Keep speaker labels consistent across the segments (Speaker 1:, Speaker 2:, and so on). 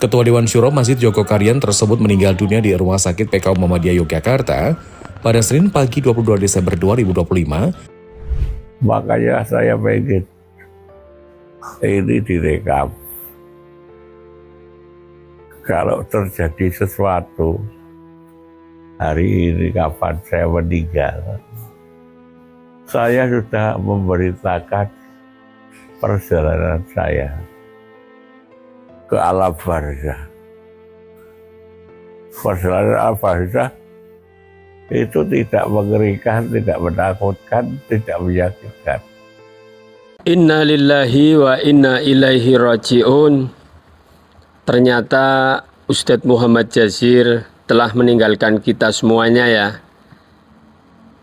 Speaker 1: Ketua Dewan Syuro Masjid Jogokarian tersebut meninggal dunia di Rumah Sakit PKU Muhammadiyah Yogyakarta pada Senin pagi 22 Desember 2025.
Speaker 2: Makanya saya pengen ini direkam. Kalau terjadi sesuatu hari ini kapan saya meninggal, saya sudah memberitakan perjalanan saya ke alam barzah. Perjalanan alam barzah itu tidak mengerikan, tidak menakutkan, tidak menyakitkan.
Speaker 3: Inna lillahi wa inna ilaihi raji'un. Ternyata Ustadz Muhammad Jazir telah meninggalkan kita semuanya ya.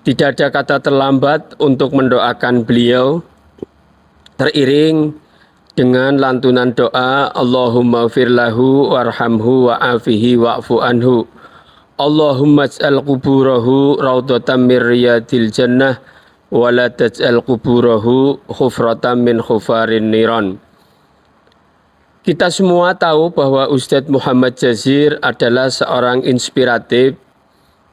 Speaker 3: Tidak ada kata terlambat untuk mendoakan beliau, teriring dengan lantunan doa Allahumma firlahu warhamhu wa'afihi wa'fu anhu. Allahumma ij'al quburahu raudhatan min riyadil jannah wa la taj'al quburahu khufratan min khufarin niran. Kita semua tahu bahwa Ustadz Muhammad Jazir adalah seorang inspiratif.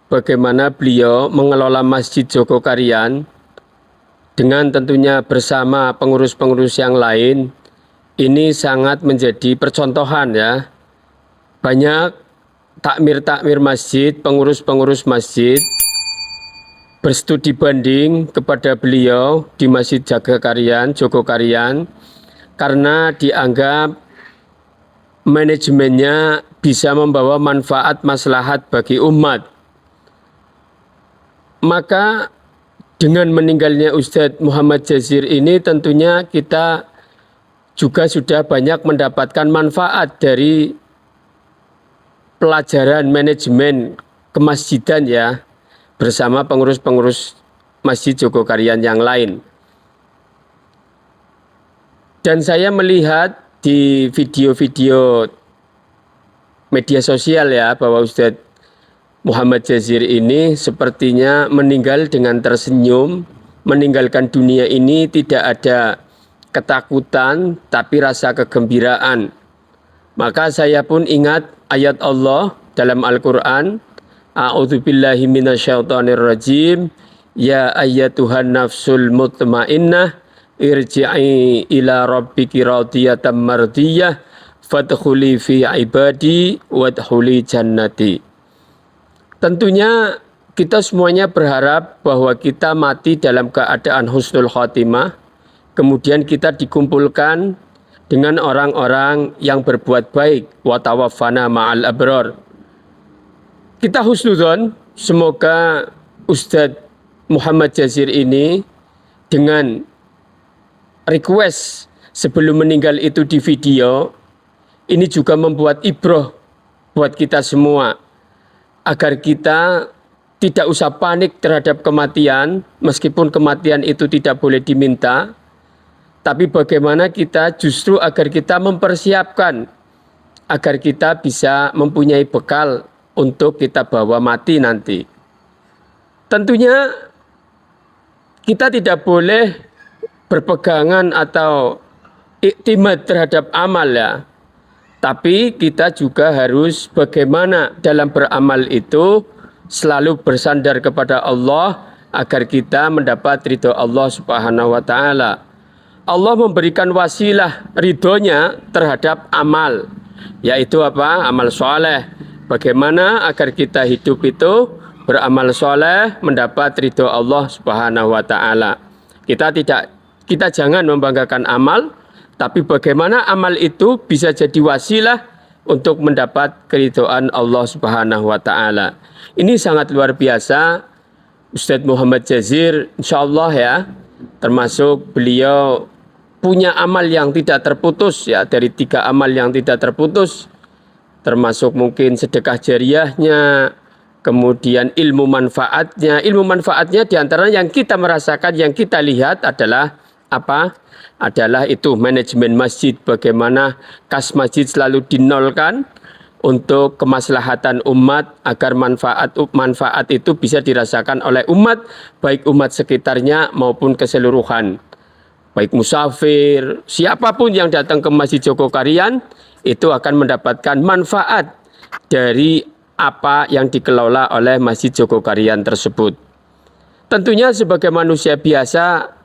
Speaker 3: Bagaimana beliau mengelola Masjid Jogokarian dengan tentunya bersama pengurus-pengurus yang lain. Ini sangat menjadi percontohan ya. Banyak takmir-takmir masjid, pengurus-pengurus masjid berstudi banding kepada beliau di Masjid Jogokarian karena dianggap manajemennya bisa membawa manfaat maslahat bagi umat. Maka dengan meninggalnya Ustadz Muhammad Jazir ini tentunya kita juga sudah banyak mendapatkan manfaat dari pelajaran manajemen kemasjidan ya, bersama pengurus-pengurus Masjid Jogokarian yang lain. Dan saya melihat di video-video media sosial ya, bahwa Ustadz Muhammad Jazir ini sepertinya meninggal dengan tersenyum, meninggalkan dunia ini tidak ada ketakutan, tapi rasa kegembiraan. Maka saya pun ingat ayat Allah dalam Al-Quran, A'udzubillahi minasyaitonirrajim, ya ayyatuhan nafsul mutmainnah, irji'i ila rabbiki radiyatan mardiyah, fadkhuli fi ibadi wadkhuli jannati. Tentunya kita semuanya berharap bahwa kita mati dalam keadaan husnul khotimah, kemudian kita dikumpulkan dengan orang-orang yang berbuat baik, wa tawaffana ma'al abror. Kita husnudzon, semoga Ustadz Muhammad Jazir ini dengan request sebelum meninggal itu di video, ini juga membuat ibroh buat kita semua, agar kita tidak usah panik terhadap kematian, meskipun kematian itu tidak boleh diminta, tapi bagaimana kita justru agar kita mempersiapkan, agar kita bisa mempunyai bekal untuk kita bawa mati nanti. Tentunya kita tidak boleh berpegangan atau iktimad terhadap amal ya. Tapi kita juga harus bagaimana dalam beramal itu selalu bersandar kepada Allah agar kita mendapat ridho Allah Subhanahu wa Ta'ala. Allah memberikan wasilah ridhonya terhadap amal, yaitu apa? Amal soleh. Bagaimana agar kita hidup itu beramal soleh, mendapat ridho Allah Subhanahu wa Ta'ala. Kita jangan membanggakan amal, tapi bagaimana amal itu bisa jadi wasilah untuk mendapat keridhaan Allah Subhanahu wa Ta'ala. Ini sangat luar biasa. Ustadz Muhammad Jazir, insya Allah ya, termasuk beliau punya amal yang tidak terputus ya, dari 3 amal yang tidak terputus, termasuk mungkin sedekah jariyahnya, kemudian ilmu manfaatnya. Ilmu manfaatnya diantaranya yang kita merasakan, yang kita lihat adalah apa? Adalah itu manajemen masjid, bagaimana kas masjid selalu dinolkan untuk kemaslahatan umat, agar manfaat itu bisa dirasakan oleh umat, baik umat sekitarnya maupun keseluruhan. baik musafir, siapapun yang datang ke Masjid Jogokarian itu akan mendapatkan manfaat dari apa yang dikelola oleh Masjid Jogokarian tersebut. Tentunya sebagai manusia biasa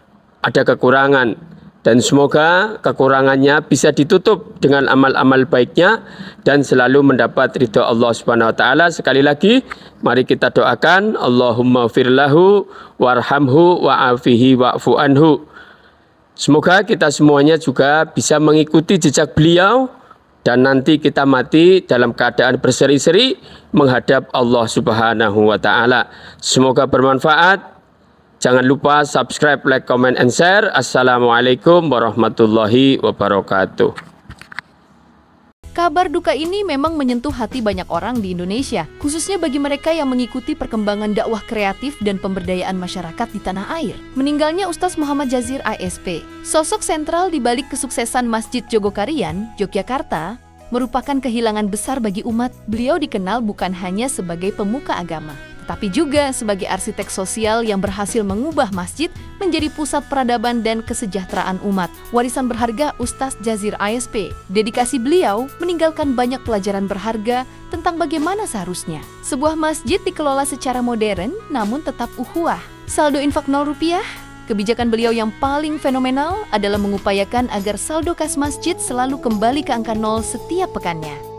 Speaker 3: ada kekurangan, dan semoga kekurangannya bisa ditutup dengan amal-amal baiknya dan selalu mendapat ridho Allah Subhanahu wa taala. Sekali lagi, mari kita doakan, Allahumma firlahu warhamhu wa'afihi wa'fu anhu. Semoga kita semuanya juga bisa mengikuti jejak beliau dan nanti kita mati dalam keadaan berseri-seri menghadap Allah Subhanahu wa taala. Semoga bermanfaat. Jangan lupa subscribe, like, comment, and share. Assalamualaikum warahmatullahi wabarakatuh.
Speaker 4: Kabar duka ini memang menyentuh hati banyak orang di Indonesia, khususnya bagi mereka yang mengikuti perkembangan dakwah kreatif dan pemberdayaan masyarakat di tanah air. Meninggalnya Ustaz Muhammad Jazir ASP, sosok sentral di balik kesuksesan Masjid Jogokarian, Yogyakarta, merupakan kehilangan besar bagi umat. Beliau dikenal bukan hanya sebagai pemuka agama, tapi juga sebagai arsitek sosial yang berhasil mengubah masjid menjadi pusat peradaban dan kesejahteraan umat. Warisan berharga Ustaz Jazir ASP. Dedikasi beliau meninggalkan banyak pelajaran berharga tentang bagaimana seharusnya sebuah masjid dikelola secara modern namun tetap ukhuwah. Saldo infak 0 rupiah. Kebijakan beliau yang paling fenomenal adalah mengupayakan agar saldo kas masjid selalu kembali ke angka 0 setiap pekannya.